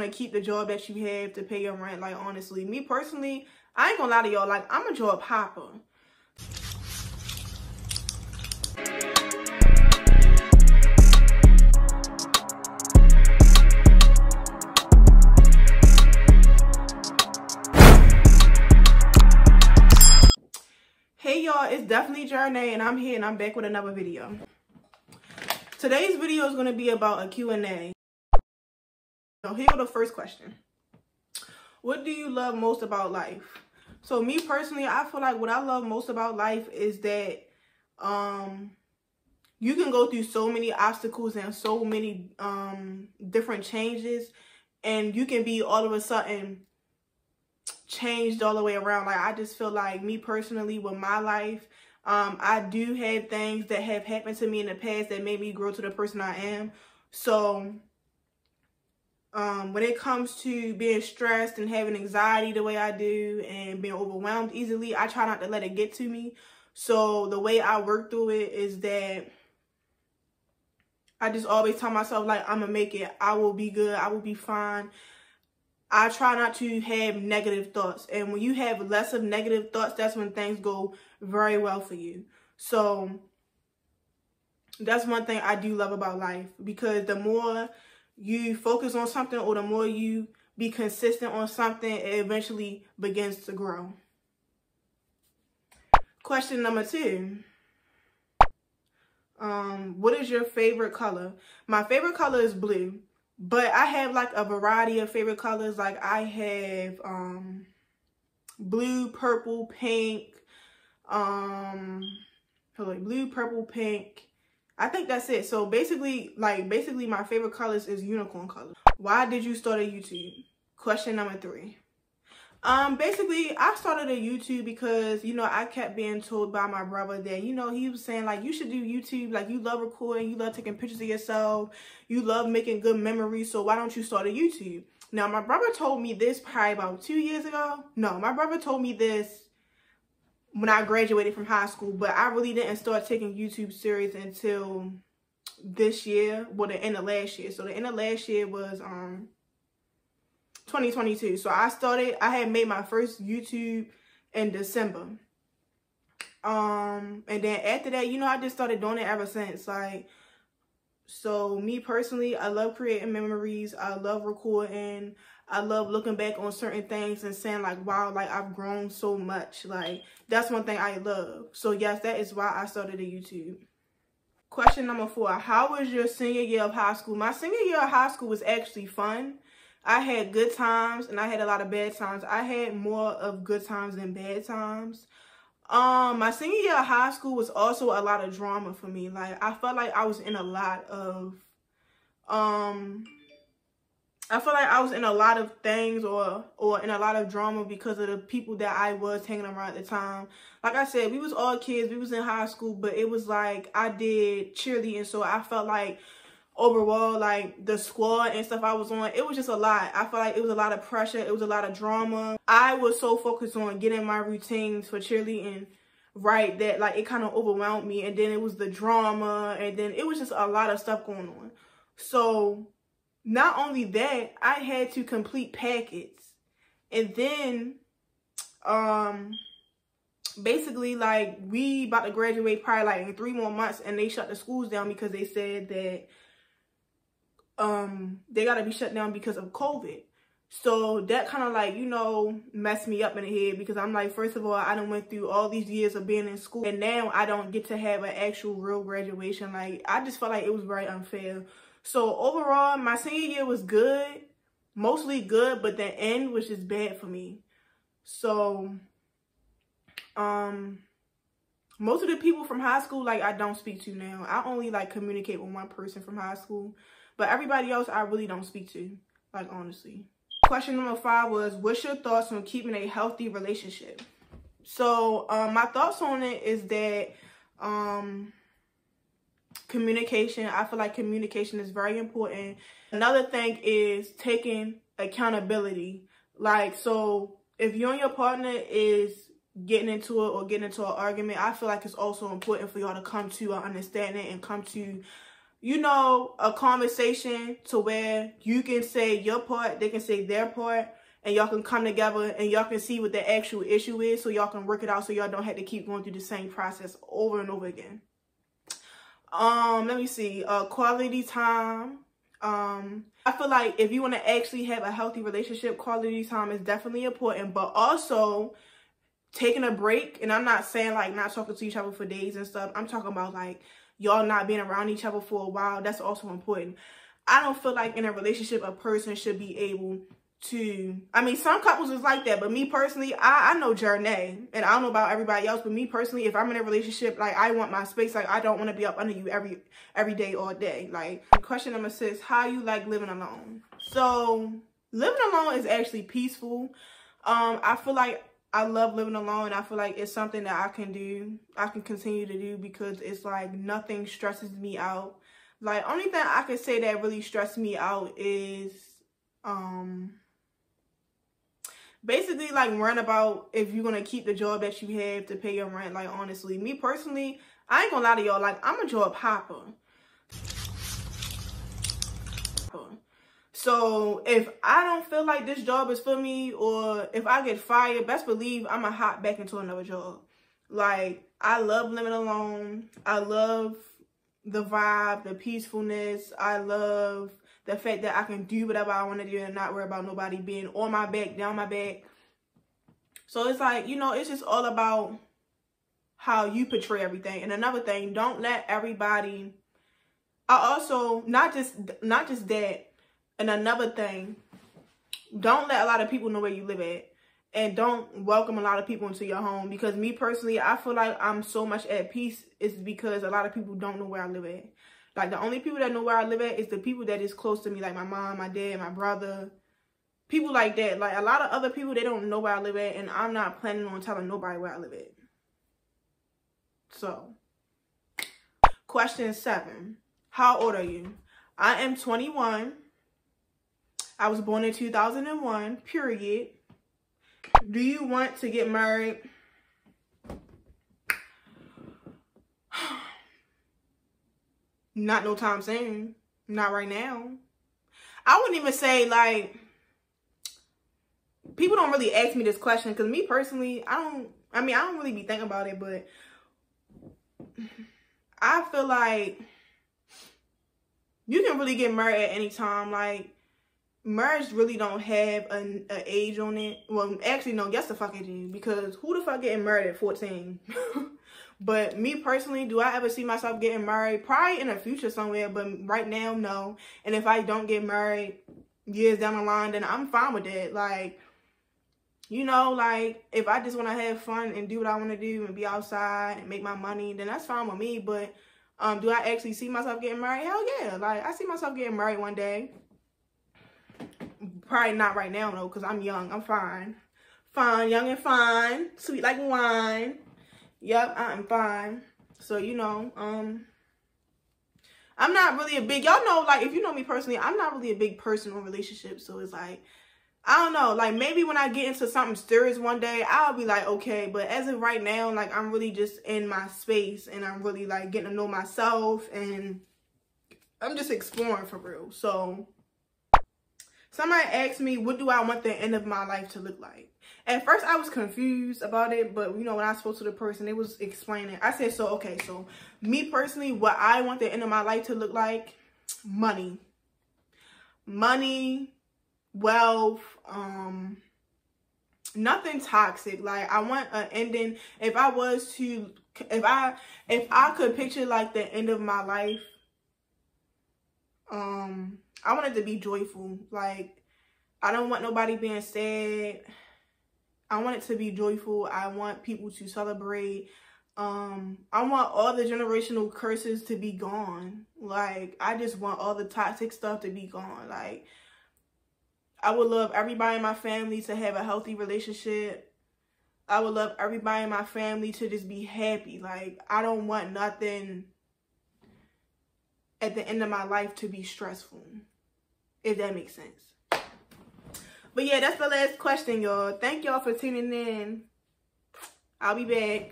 to keep the job that you have to pay your rent. Like, honestly, me personally, I ain't gonna lie to y'all, like, I'm a job hopper. Hey y'all, it's definitely Jarnay, and I'm here and I'm back with another video. Today's video is going to be about a Q&A. So here go the first question. What do you love most about life? So me personally, I feel like what I love most about life is that you can go through so many obstacles and so many different changes, and you can be all of a sudden changed all the way around. Like, I just feel like me personally with my life, I do have things that have happened to me in the past that made me grow to the person I am. So when it comes to being stressed and having anxiety the way I do and being overwhelmed easily, I try not to let it get to me. So the way I work through it is that I just always tell myself, like, I'm gonna make it. I will be good. I will be fine. I try not to have negative thoughts. And when you have less of negative thoughts, that's when things go very well for you. So that's one thing I do love about life, because the more you focus on something or the more you be consistent on something, it eventually begins to grow. Question number 2. What is your favorite color? My favorite color is blue. But I have like a variety of favorite colors. Like, I have blue, purple, pink. Blue, purple, pink. I think that's it. So basically my favorite colors is unicorn color. Why did you start a YouTube? Question number 3. Basically, I started a YouTube because, you know, I kept being told by my brother that, you know, he was saying, like, you should do YouTube. Like, you love recording, you love taking pictures of yourself, you love making good memories, so why don't you start a YouTube? Now, my brother told me this probably about 2 years ago. No, my brother told me this when I graduated from high school, but I really didn't start taking YouTube serious until this year, well, the end of last year. So the end of last year was 2022. So I had made my first YouTube in December. And then after that, you know, I just started doing it ever since. Like, so me personally, I love creating memories. I love recording. I love looking back on certain things and saying, like, wow, like, I've grown so much. Like, that's one thing I love. So yes, that is why I started a YouTube. Question number 4. How was your senior year of high school? My senior year of high school was actually fun. I had good times and I had a lot of bad times. I had more of good times than bad times. My senior year of high school was also a lot of drama for me. Like, I felt like I was in a lot of things or in a lot of drama because of the people that I was hanging around at the time. Like I said, we was all kids. We was in high school, but it was like I did cheerleading, so I felt like overall, like, the squad and stuff I was on, it was just a lot. I felt like it was a lot of pressure. It was a lot of drama. I was so focused on getting my routines for cheerleading right that, like, it kind of overwhelmed me. And then it was the drama, and then it was just a lot of stuff going on. So not only that, I had to complete packets. And then basically, like, we about to graduate probably like in 3 more months, and they shut the schools down because they said that they gotta be shut down because of COVID. So that kind of, like, you know, messed me up in the head, because I'm like, first of all, I done went through all these years of being in school, and now I don't get to have an actual real graduation. Like, I just felt like it was very unfair. So overall, my senior year was good, mostly good, but the end was just bad for me. So most of the people from high school, like, I don't speak to now. I only, like, communicate with one person from high school. But everybody else, I really don't speak to, like, honestly. Question number 5 was, what's your thoughts on keeping a healthy relationship? So, my thoughts on it is that communication, I feel like communication is very important. Another thing is taking accountability. Like, so if you and your partner is getting into an argument, I feel like it's also important for y'all to come to an understanding and come to you know, a conversation to where you can say your part, they can say their part, and y'all can come together and y'all can see what the actual issue is, so y'all can work it out, so y'all don't have to keep going through the same process over and over again. Let me see. Quality time. I feel like if you want to actually have a healthy relationship, quality time is definitely important, but also taking a break. And I'm not saying like not talking to each other for days and stuff. I'm talking about like y'all not being around each other for a while. That's also important. I don't feel like in a relationship a person should be able to, I mean, some couples is like that, but me personally, I know Journey, and I don't know about everybody else, but me personally, if I'm in a relationship, like, I want my space. Like, I don't want to be up under you every day, all day. Like, question number 6, how you like living alone? So, living alone is actually peaceful. I feel like I love living alone. I feel like it's something that I can do, I can continue to do, because it's like nothing stresses me out. Like, only thing I can say that really stresses me out is, basically, like, worrying about if you're going to keep the job that you have to pay your rent. Like, honestly, me personally, I ain't going to lie to y'all. Like, I'm a job hopper. So, if I don't feel like this job is for me, or if I get fired, best believe I'm going to hop back into another job. Like, I love living alone. I love the vibe, the peacefulness. I love the fact that I can do whatever I want to do and not worry about nobody being on my back, down my back. So it's like, you know, it's just all about how you portray everything. And another thing, don't let everybody, I also, not just that, and another thing, don't let a lot of people know where you live at. And don't welcome a lot of people into your home. Because me personally, I feel like I'm so much at peace is because a lot of people don't know where I live at. Like, the only people that know where I live at is the people that is close to me. Like, my mom, my dad, my brother. People like that. Like, a lot of other people, they don't know where I live at. And I'm not planning on telling nobody where I live at. So, question 7. How old are you? I am 21. I was born in 2001, period. Do you want to get married? Not no time soon. Not right now. I wouldn't even say, like, people don't really ask me this question, because me personally, I don't really be thinking about it, but I feel like you can really get married at any time. Like, marriage really don't have an age on it. Well, actually, no, yes the fuck it do, because who the fuck getting married at 14? But me personally, do I ever see myself getting married? Probably in the future somewhere, but right now, no. And if I don't get married years down the line, then I'm fine with that. Like, you know, like, if I just want to have fun and do what I want to do and be outside and make my money, then that's fine with me. But do I actually see myself getting married? Hell yeah. Like, I see myself getting married one day. Probably not right now, though, because I'm young. I'm fine. Fine, young and fine. Sweet like wine. Yep, I'm fine. So, you know, I'm not really a big, y'all know, like, if you know me personally, I'm not really a big person on relationships. So it's like, I don't know, like, maybe when I get into something serious one day, I'll be like, okay. But as of right now, like, I'm really just in my space, and I'm really, like, getting to know myself, and I'm just exploring for real. So somebody asked me, what do I want the end of my life to look like? At first, I was confused about it, but, you know, when I spoke to the person, it was explaining. I said, so, okay, so me personally, what I want the end of my life to look like, money. Money, wealth, nothing toxic. Like, I want an ending. If I could picture, like, the end of my life, I want it to be joyful. Like, I don't want nobody being sad. I want it to be joyful. I want people to celebrate. I want all the generational curses to be gone. Like, I just want all the toxic stuff to be gone. Like, I would love everybody in my family to have a healthy relationship. I would love everybody in my family to just be happy. Like, I don't want nothing at the end of my life to be stressful, if that makes sense. But yeah, that's the last question, y'all. Thank y'all for tuning in. I'll be back.